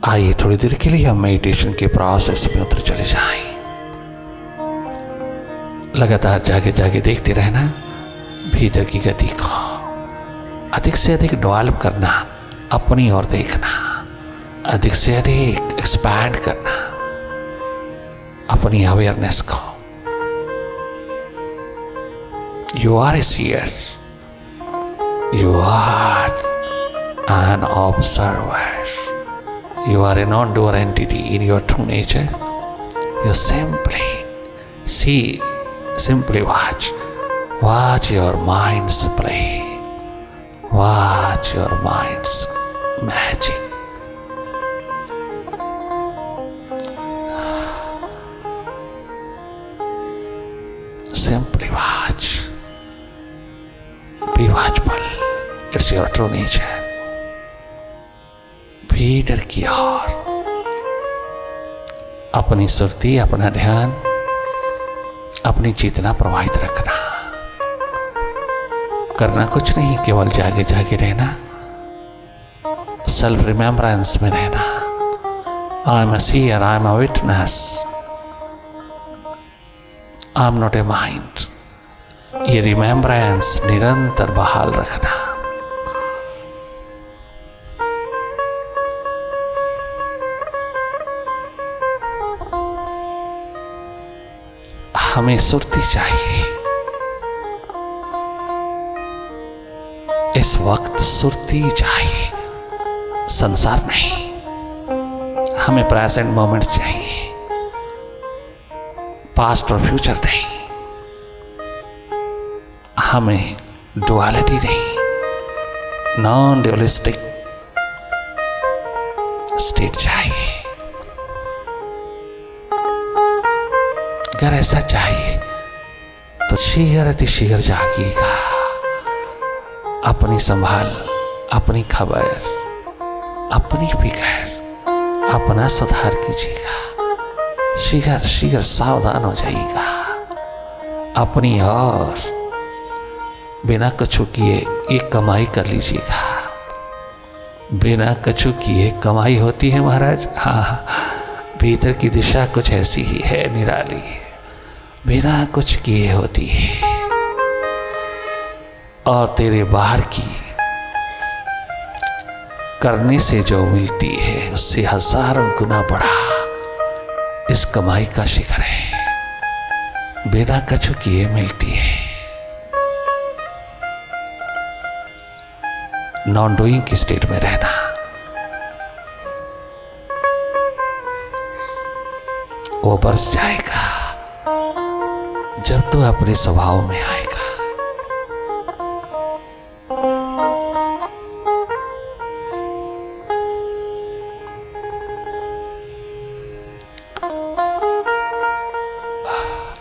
आइए थोड़ी देर के लिए हम मेडिटेशन के प्रोसेस में उतर चले जाएं। लगातार जागे जागे देखते रहना, भीतर की गति को अधिक से अधिक डेवलप करना, अपनी ओर देखना, अधिक से अधिक एक्सपैंड करना अपनी अवेयरनेस को। You are a seer, you are an observer, you are a non-doer entity in your true nature. You simply see, simply watch your mind's play, watch your mind's magic. Simply watch, be watchful, it's your true nature. भीतर की ओर अपनी सुरती, अपना ध्यान, अपनी चेतना प्रवाहित रखना। करना कुछ नहीं, केवल जागे जागे रहना, सेल्फ रिमेम्बरेंस में रहना। I am a seer, I am a witness, I am not a mind. ये रिमेम्बरेंस निरंतर बहाल रखना। हमें सुरती चाहिए, इस वक्त सुरती चाहिए, संसार नहीं। हमें प्रेजेंट मोमेंट चाहिए, पास्ट और फ्यूचर नहीं। हमें डुअलिटी नहीं, नॉन ड्यूअलिस्टिक स्टेट चाहिए। अगर ऐसा चाहिए तो शीघ्र अतिशीघ्र जागिएगा, अपनी संभाल, अपनी खबर, अपनी फिक्र, अपना सुधार कीजिएगा। शीघ्र शीघ्र सावधान हो जाइएगा। अपनी और बिना कछु किए एक कमाई कर लीजिएगा। बिना कछु किए कमाई होती है महाराज। हाँ, भीतर की दिशा कुछ ऐसी ही है, निराली, बिना कुछ किए होती है। और तेरे बाहर की करने से जो मिलती है उससे हजारों गुना बड़ा इस कमाई का शिखर है। बिना कछु किए मिलती है। नॉन डूइंग की स्टेट में रहना, वो बरस जाएगा जब तू अपने स्वभाव में आएगा।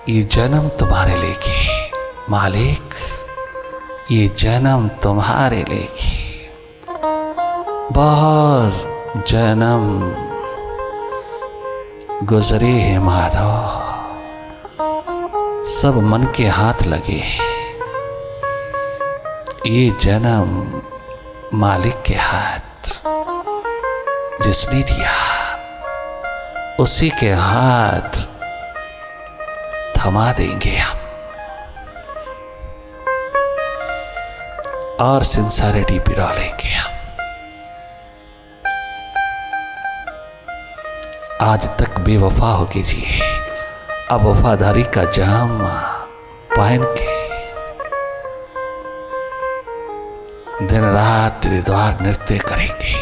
ये जन्म तुम्हारे लेके मालिक, ये जन्म तुम्हारे लेके। बहुत जन्म गुजरे हैं माधव, सब मन के हाथ लगे। ये जन्म मालिक के हाथ जिसने दिया उसी के हाथ थमा देंगे हम। और सिंसियरिटी पिरा लेंगे हम। आज तक बेवफा हो के जिए, अब वफादारी का जाम पहन के दिन रात तेरे द्वार नृत्य करेंगे।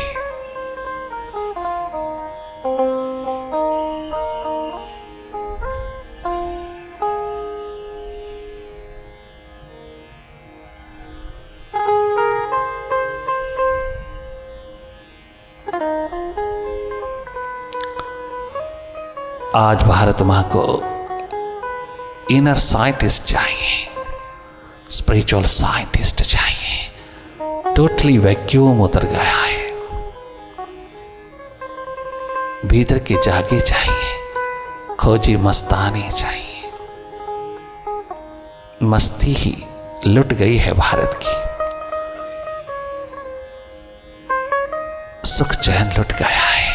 आज भारत माँ को इनर साइंटिस्ट चाहिए, स्पिरिचुअल साइंटिस्ट चाहिए। टोटली वैक्यूम उतर गया है। भीतर के जागे चाहिए, खोजी मस्तानी चाहिए। मस्ती ही लुट गई है भारत की, सुख चैन लुट गया है।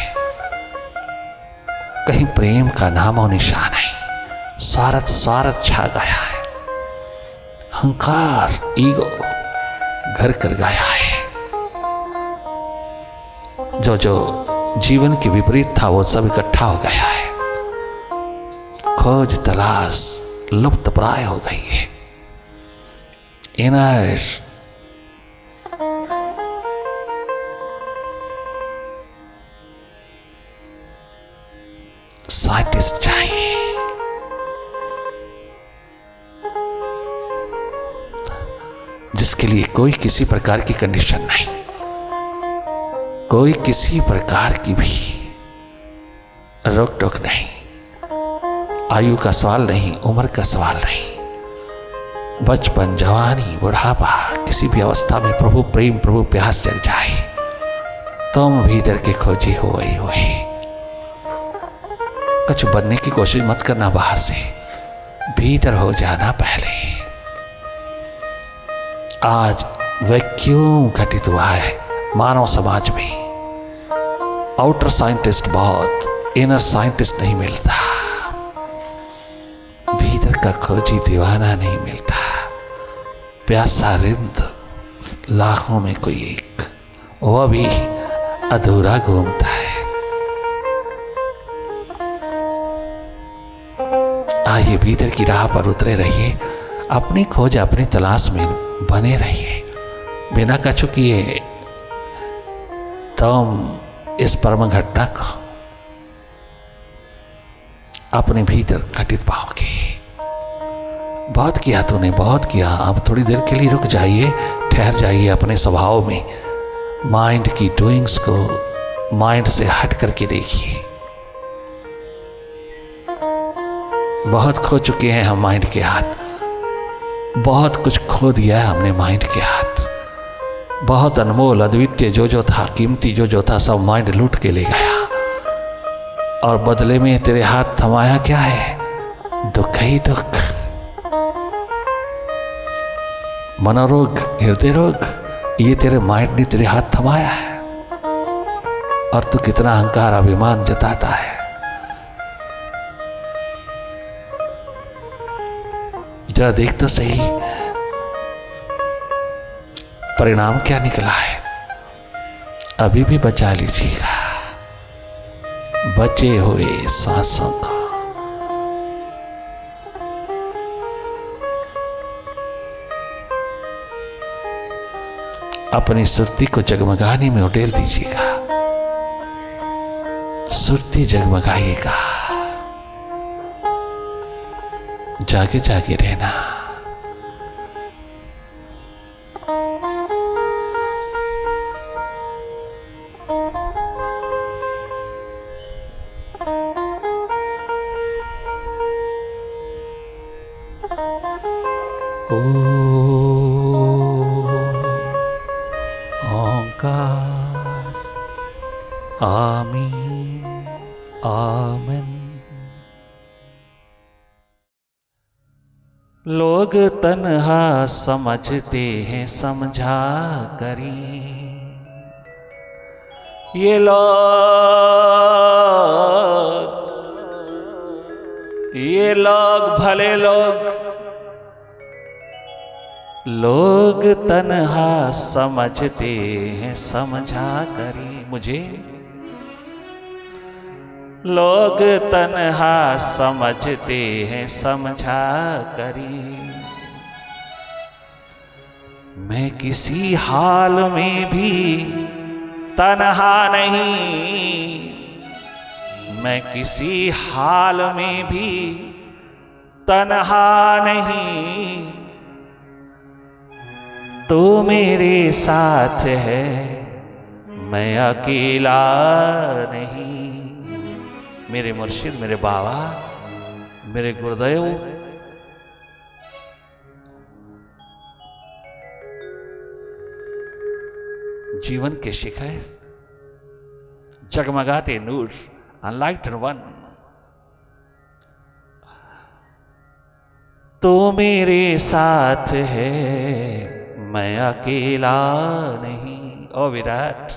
कहीं प्रेम का नामो निशान नहीं। स्वार्थ स्वार्थ छा गया है, अहंकार ईगो घर कर गया है। जो जो जीवन के विपरीत था वो सब इकट्ठा हो गया है। खोज तलाश लुप्त प्राय हो गई है। इनर साइंटिस्ट चाहिए, जिसके लिए कोई किसी प्रकार की कंडीशन नहीं, कोई किसी प्रकार की भी रोक टोक नहीं, आयु का सवाल नहीं, उम्र का सवाल नहीं। बचपन, जवानी, बुढ़ापा, किसी भी अवस्था में प्रभु प्रेम, प्रभु प्यास जग जाए। तुम भीतर के खोजी हो वही हुए। कुछ बनने की कोशिश मत करना बाहर से, भीतर हो जाना पहले। आज वैक्यूम घटित हुआ है मानव समाज में। आउटर साइंटिस्ट बहुत, इनर साइंटिस्ट नहीं मिलता। भीतर का खोजी दीवाना नहीं मिलता। प्यासा रिंद लाखों में कोई एक, वह भी अधूरा घूमता है। आइए भीतर की राह पर उतरे रहिए, अपनी खोज अपनी तलाश में बने रहिए। बिना कछु किए तुम इस परम घटना को अपने भीतर घटित पाओगे। बहुत किया तूने, बहुत किया, अब थोड़ी देर के लिए रुक जाइए, ठहर जाइए अपने स्वभाव में। माइंड की डूइंग्स को माइंड से हट करके देखिए। बहुत खो चुके हैं हम माइंड के हाथ, बहुत कुछ खो दिया है हमने माइंड के हाथ। बहुत अनमोल अद्वितीय जो था, कीमती जो था, सब माइंड लूट के ले गया। और बदले में तेरे हाथ थमाया क्या है? दुख ही दुख, मनोरोग, हृदय रोग, ये तेरे माइंड ने तेरे हाथ थमाया है। और तू कितना अहंकार अभिमान जताता है। जरा देख तो सही परिणाम क्या निकला है। अभी भी बचा लीजिएगा बचे हुए सांसों को। अपनी सुर्ती को जगमगाने में उडेल दीजिएगा। सुर्ती जगमगाइएगा, जागे जागे रहना। ओंकार आमीन आमीन। लोग तन्हा समझते हैं समझा करी, ये लोग भले लोग तन्हा समझते हैं समझा करी मुझे। लोग तन्हा समझते हैं समझा करी, मैं किसी हाल में भी तन्हा नहीं, मैं किसी हाल में भी तन्हा नहीं। तू मेरे साथ है, मैं अकेला नहीं। मेरे मुर्शिद, मेरे बाबा, मेरे गुरुदेव जीवन के शिखर, जगमगाते नूर, अनलाइटेड वन। तू मेरे साथ है, मैं अकेला नहीं। ओ विराट,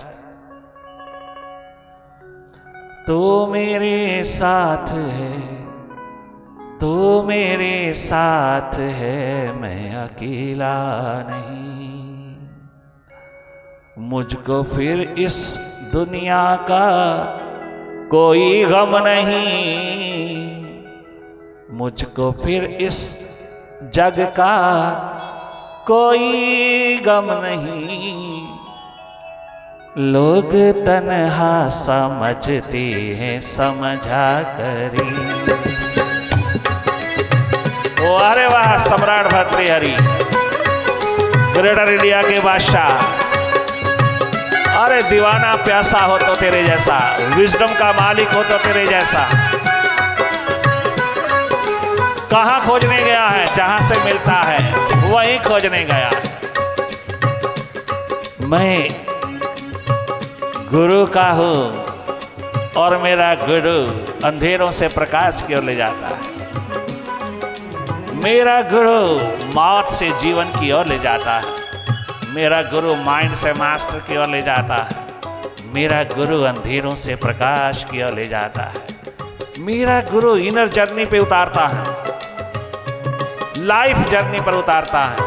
तू मेरे साथ है, तू मेरे साथ है, मैं अकेला नहीं। मुझको फिर इस दुनिया का कोई गम नहीं, मुझको फिर इस जग का कोई गम नहीं। लोग तन्हा समझते हैं, समझा करी। ओ अरे वाह, सम्राट भर्तृहरि, ग्रेटर इंडिया के बादशाह। अरे दीवाना प्यासा हो तो तेरे जैसा, विजडम का मालिक हो तो तेरे जैसा। कहां खोजने गया है? जहां से मिलता है वहीं खोजने गया। मैं गुरु का हूं और मेरा गुरु अंधेरों से प्रकाश की ओर ले जाता है। मेरा गुरु मौत से जीवन की ओर ले जाता है। मेरा गुरु माइंड से मास्टर की ओर ले जाता है। मेरा गुरु अंधेरों से प्रकाश की ओर ले जाता है। मेरा गुरु इनर जर्नी पे उतारता है, लाइफ जर्नी पर उतारता है,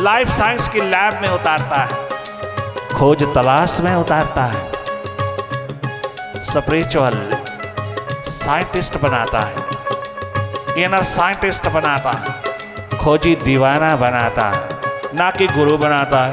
लाइफ साइंस की लैब में उतारता है, खोज तलाश में उतारता है, स्पिरिचुअल साइंटिस्ट बनाता है, इनर साइंटिस्ट बनाता है, खोजी दीवाना बनाता है, ना कि गुरु बनाता है।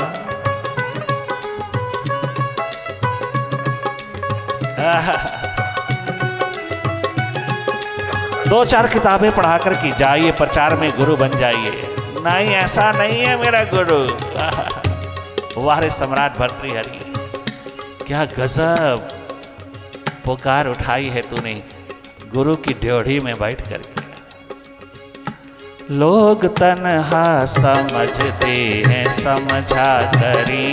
दो चार किताबें पढ़ाकर की जाइए, प्रचार में गुरु बन जाइए। नहीं, ऐसा नहीं है मेरा गुरु। वाह रे सम्राट भर्तृहरि, क्या गजब पुकार उठाई है तूने गुरु की ड्योढ़ी में बैठ करके। लोग तन्हा समझते हैं, समझा करी।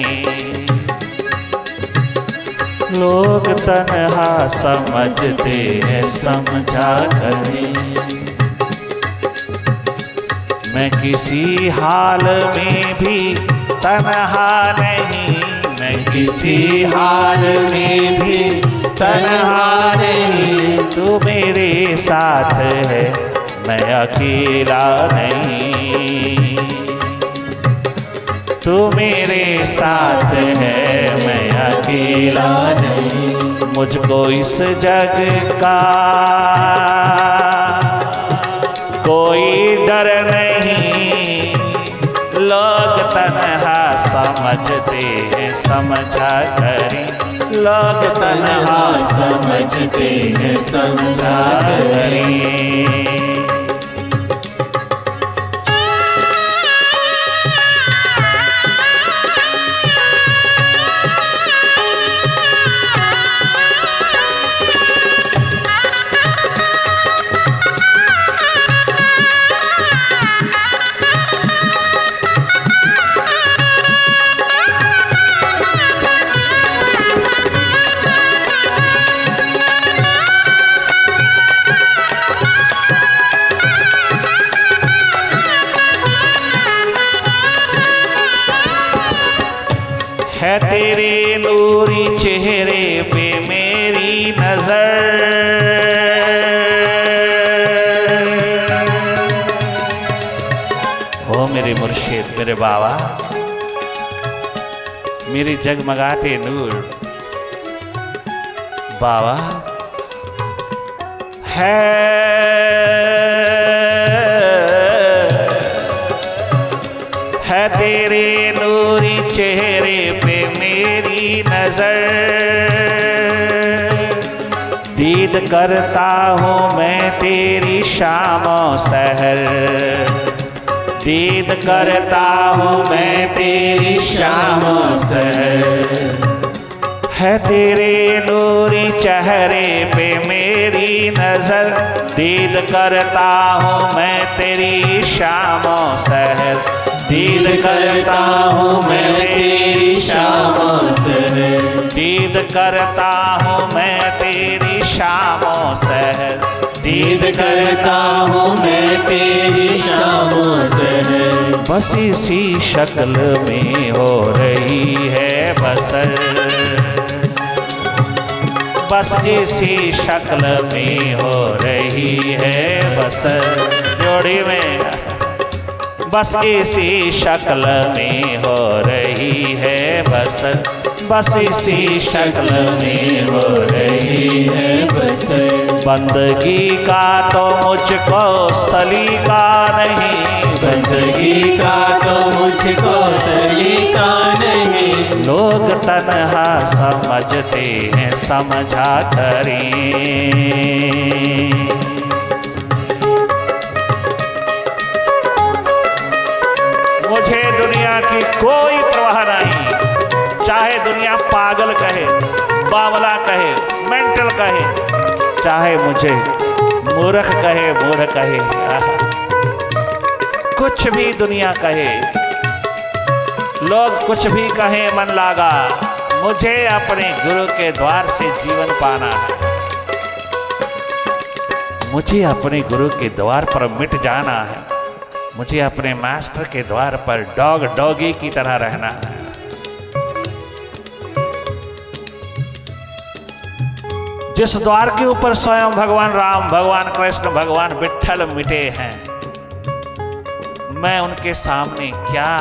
लोग तन्हा समझते हैं, समझा करी। मैं किसी हाल में भी तन्हा नहीं, मैं किसी हाल में भी तन्हा नहीं। तू मेरे साथ है, मैं अकेला नहीं। तू मेरे साथ है, मैं अकेला नहीं। मुझको इस जग का कोई डर नहीं। लोग तन्हा समझते हैं, समझा करी। लोग तन्हा समझते हैं, समझा करी। है तेरे नूरी चेहरे पे मेरी नजर। ओ मेरे मुर्शिद, मेरे बाबा, मेरे जगमगाते नूर बाबा। है तेरे नूरी चेहरे पे मेरी नजर। दीद करता हूँ मैं तेरी शामों सहर। दीद करता हूँ मैं तेरी शामों सहर। है तेरे नूरी चेहरे पे मेरी नजर। दीद करता हूँ मैं तेरी शामों सहर। दीद करता हूँ मैं तेरी शामों सहर। दीद करता हूँ मैं तेरी शामों सहर। दीद करता हूँ मैं तेरी शामों सहर। बस इसी शक्ल में हो रही है बसर। बस इसी शक्ल में हो रही है बसर। जोड़ी में बस इसी शक्ल में हो रही है बसर, बस इसी शक्ल में हो रही है बसर। बंदगी का तो मुझको सलीका नहीं, बंदगी का तो मुझको सलीका नहीं। लोग तन्हा समझते हैं समझा करें। मुझे दुनिया की कोई परवाह नहीं, चाहे दुनिया पागल कहे, बावला कहे, मेंटल कहे, चाहे मुझे मूर्ख कहे, मूर्ख कहे, कुछ भी दुनिया कहे, लोग कुछ भी कहे मन लागा, मुझे अपने गुरु के द्वार से जीवन पाना है। मुझे अपने गुरु के द्वार पर मिट जाना है, मुझे अपने मास्टर के द्वार पर डॉग डॉगी की तरह रहना है। जिस द्वार के ऊपर स्वयं भगवान राम, भगवान कृष्ण, भगवान विट्ठल मिटे हैं, मैं उनके सामने क्या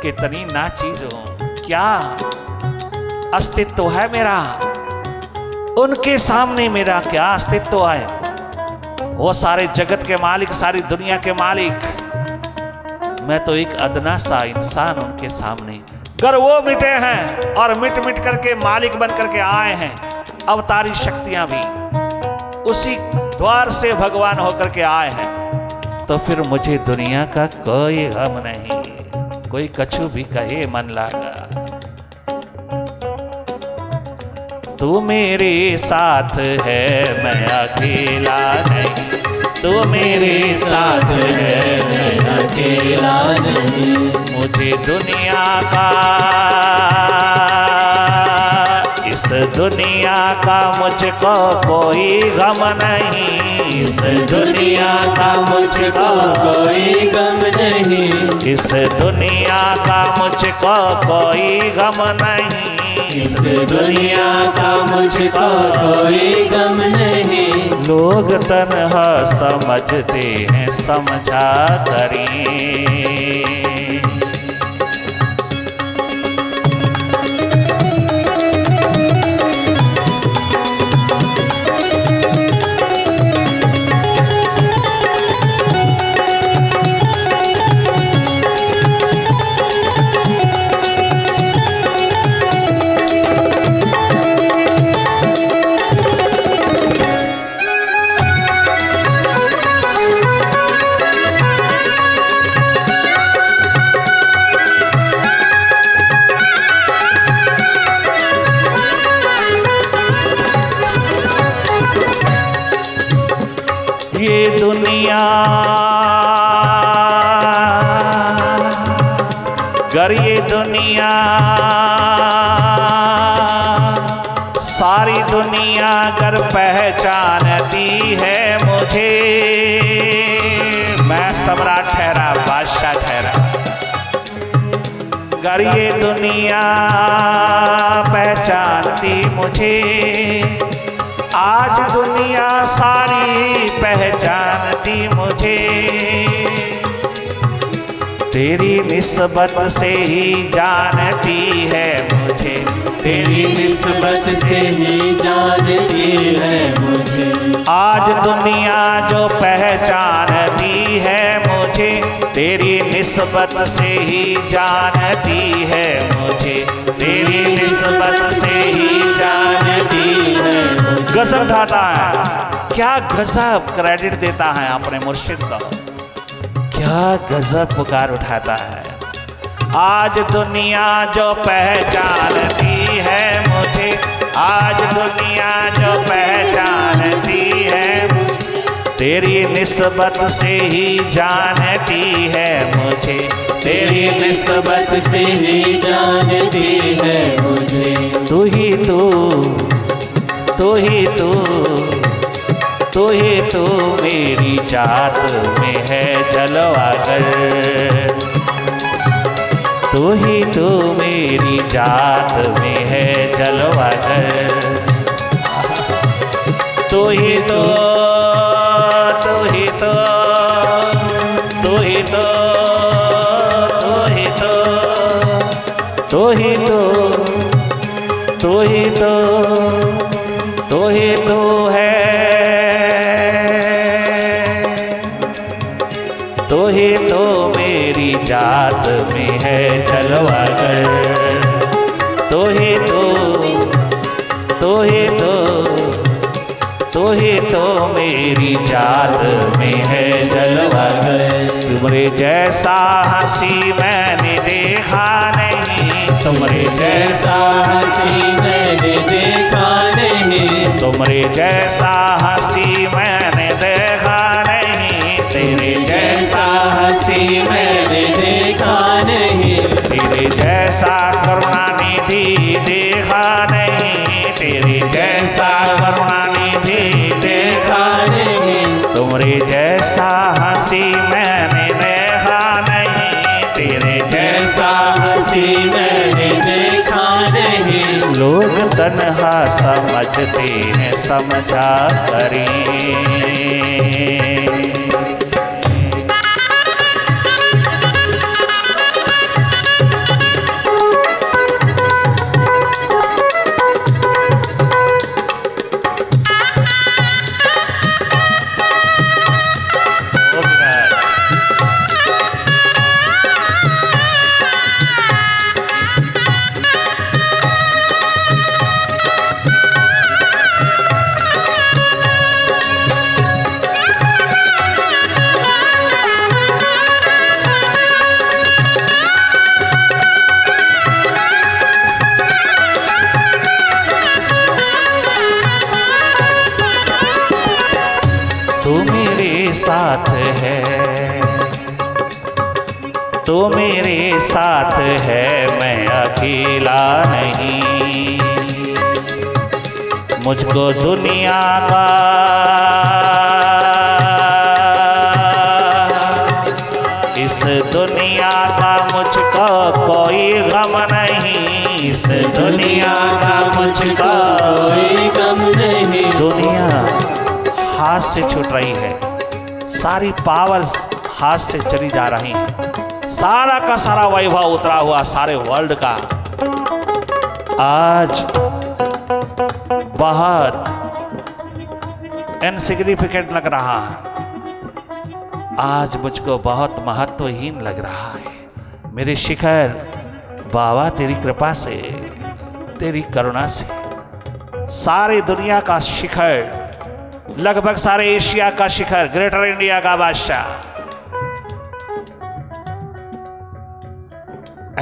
कितनी ना चीज हूं, क्या अस्तित्व है मेरा, उनके सामने मेरा क्या अस्तित्व है। वो सारे जगत के मालिक, सारी दुनिया के मालिक, मैं तो एक अदना सा इंसान उनके सामने। अगर वो मिटे हैं और मिट मिट करके मालिक बन करके आए हैं, अवतारी शक्तियां भी उसी द्वार से भगवान होकर के आए हैं, तो फिर मुझे दुनिया का कोई गम नहीं, कोई कछु भी कहे मन लागा। तू मेरे साथ है मैं अकेला नहीं, तू मेरे साथ है मैं अकेला नहीं। मुझे दुनिया का, इस दुनिया का मुझको कोई गम नहीं, इस दुनिया का मुझको कोई गम नहीं। इस दुनिया का मुझको कोई गम नहीं, इस दुनिया का मुझको कोई गम नहीं। लोग तन्हा समझते हैं समझा करें। ये दुनिया गर ये दुनिया, सारी दुनिया गर पहचानती है मुझे, मैं सम्राट ठहरा, बादशाह ठहरा। गर ये दुनिया पहचानती मुझे, आज दुनिया सारी पहचानती मुझे, तेरी निस्बत से ही जानती है मुझे, तेरी निस्बत से ही जानती है मुझे। आज दुनिया जो पहचानती है मुझे, तेरी निस्बत से ही जानती है मुझे, तेरी निस्बत से ही जानती है मुझे। गजब गाता है, क्या गजब क्रेडिट देता है अपने मुर्शिद को, क्या गजब पुकार उठाता है। आज दुनिया जो पहचानती है मुझे, आज दुनिया जो पहचानती है मुझे, तेरी निस्बत से ही जानती है मुझे, तेरी निस्बत से ही जानती है मुझे। तू ही तू, तू ही तू, तू ही तू मेरी जात में है जलवागर, तू ही तू मेरी जात में है जलवागर। तू ही तो, तू ही तो, तू ही तो, तू ही तो, तू ही तो, तू ही तो, तू ही तो है, तू ही तो मेरी जात में है जलवा कर, तू ही तो, तू ही तो, तू ही तो मेरी जात में है जलवा कर। तुम्हारे जैसा हंसी मैंने देखा नहीं, तुम्हारे जैसा हंसी मैंने देखा नहीं, तुम्हारे जैसा हंसी मैंने देखा नहीं, तेरे जैसा हंसी मैंने देखा नहीं, तेरे जैसा करुणानिधि देखा नहीं, तेरे जैसा करुणानिधि देखा नहीं, तुम्हारे जैसा हंसी मैंने देखा नहीं, तेरे जैसा हंसी मैंने देखा नहीं। लोग तन्हा समझते हैं समझा करें, तू मेरे साथ है, तू मेरे साथ है, मैं अकेला नहीं, मुझको दुनिया का इस दुनिया का मुझको कोई गम नहीं, इस दुनिया का मुझको कोई गम नहीं। दुनिया हाथ से छूट रही है, सारी पावर्स हाथ से चली जा रही हैं, सारा का सारा वैभव उतरा हुआ सारे वर्ल्ड का आज बहुत इनसिग्निफिकेंट लग रहा है, आज मुझको बहुत महत्वहीन लग रहा है। मेरे शिखर बाबा तेरी कृपा से, तेरी करुणा से सारी दुनिया का शिखर, लगभग सारे एशिया का शिखर, ग्रेटर इंडिया का बादशाह,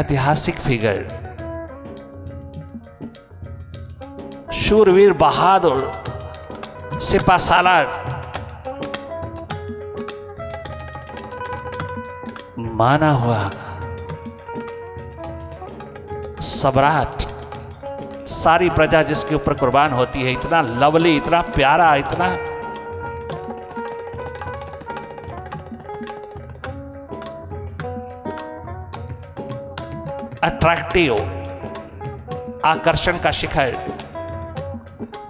ऐतिहासिक फिगर, शूरवीर बहादुर सिपा सालार, माना हुआ सम्राट, सारी प्रजा जिसके ऊपर कुर्बान होती है, इतना लवली, इतना प्यारा, इतना अट्रैक्टिव, आकर्षण का शिखर,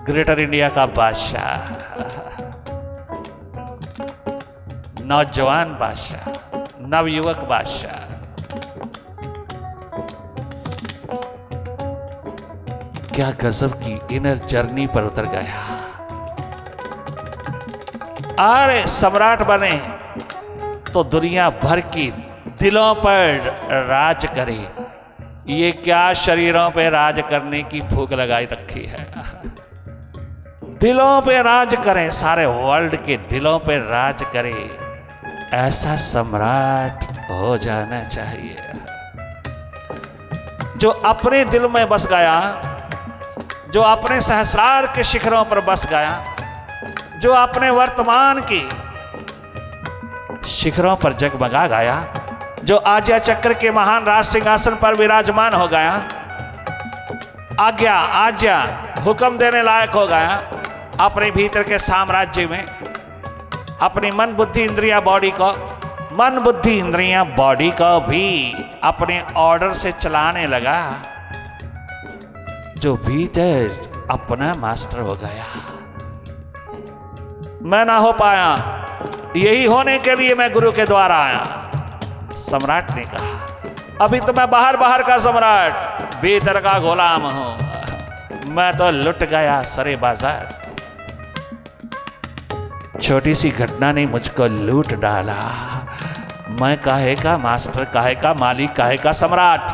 ग्रेटर इंडिया का बादशाह, नौजवान बादशाह, नवयुवक बादशाह, क्या गजब की इनर जर्नी पर उतर गया। अरे सम्राट बने तो दुनिया भर की दिलों पर राज करे, ये क्या शरीरों पे राज करने की भूख लगाई रखी है। दिलों पे राज करे, सारे वर्ल्ड के दिलों पे राज करे, ऐसा सम्राट हो जाना चाहिए जो अपने दिल में बस गया, जो अपने सहस्रार के शिखरों पर बस गया, जो अपने वर्तमान की शिखरों पर जगमगा गया, जो आज्ञा चक्र के महान राज सिंहासन पर विराजमान हो गया, आज्ञा हुक्म देने लायक हो गया, अपने भीतर के साम्राज्य में अपनी मन बुद्धि इंद्रिया बॉडी को, मन बुद्धि इंद्रियां बॉडी को भी अपने ऑर्डर से चलाने लगा, जो भीतर अपना मास्टर हो गया। मैं ना हो पाया, यही होने के लिए मैं गुरु के द्वार आया। सम्राट ने कहा, अभी तो मैं बाहर बाहर का सम्राट, भीतर का गुलाम हूं। मैं तो लुट गया सरे बाजार। छोटी सी घटना ने मुझको लूट डाला। मैं काहे का मास्टर, काहे का मालिक, काहे का सम्राट,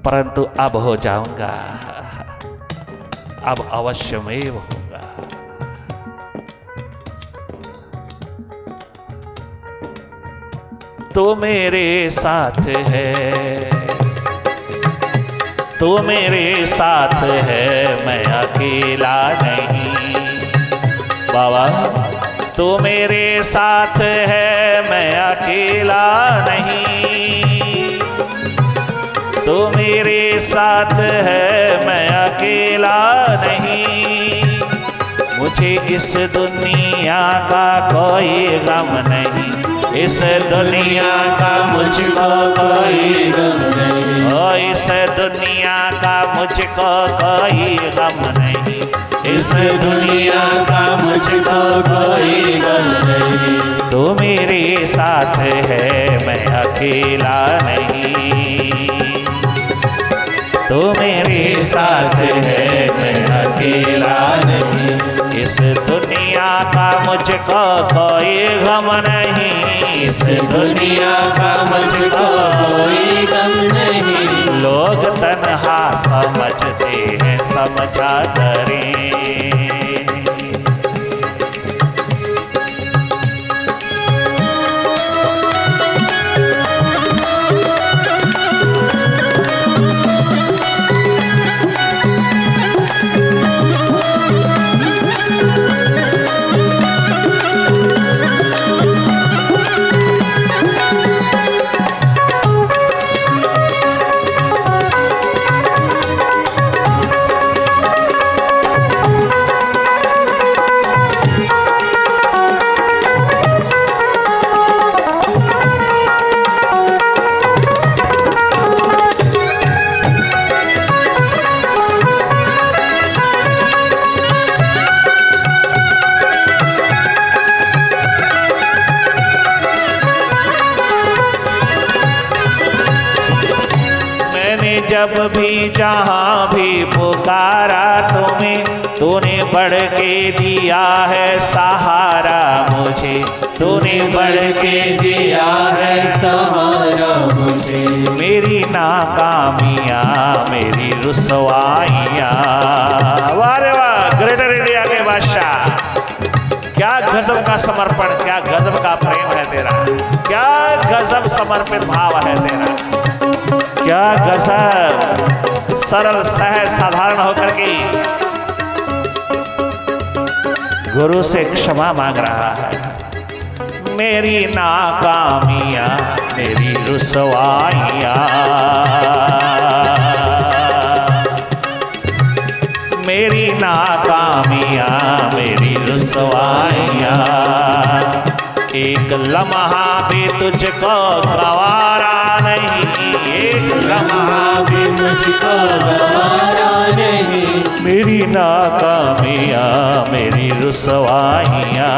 परंतु अब हो जाऊंगा, अब अवश्यमेव होगा। तो मेरे साथ है, तो मेरे साथ है, मैं अकेला नहीं। बाबा तो मेरे साथ है, मैं अकेला नहीं। तो मेरे साथ है, मैं अकेला नहीं। मुझे इस दुनिया का कोई गम नहीं, इस दुनिया का मुझको कोई गम नहीं। ओ इस दुनिया का मुझको कोई गम नहीं, इस दुनिया का मुझको कोई गम नहीं। तो मेरे साथ है, मैं अकेला नहीं। तो मेरे साथ है, मैं अकेला नहीं। इस दुनिया का मुझको कोई गम नहीं, इस दुनिया का मुझको कोई गम नहीं। लोग तन्हा समझते हैं, समझा करें। जब भी जहाँ भी पुकारा तुम्हें, तूने बढ़ के दिया है सहारा मुझे। तूने बढ़ के दिया है सहारा मुझे। मेरी नाकामियाँ, मेरी रुसवाइयाँ। वाह रे वाह, ग्रेटर इंडिया के बादशाह, क्या गजब का समर्पण, क्या गजब का प्रेम है तेरा, क्या गजब समर्पित भाव है तेरा, क्या गजब सरल सहज साधारण होकर के गुरु से क्षमा मांग रहा है। मेरी नाकामियाँ, मेरी रुसवाइयाँ, मेरी नाकामियाँ, मेरी रुसवाइयाँ। एक लम्हा भी तुझको गवारा नहीं, एक लम्हा भी मुझको गवारा नहीं। मेरी नाकामियाँ, मेरी रुसवाइयाँ।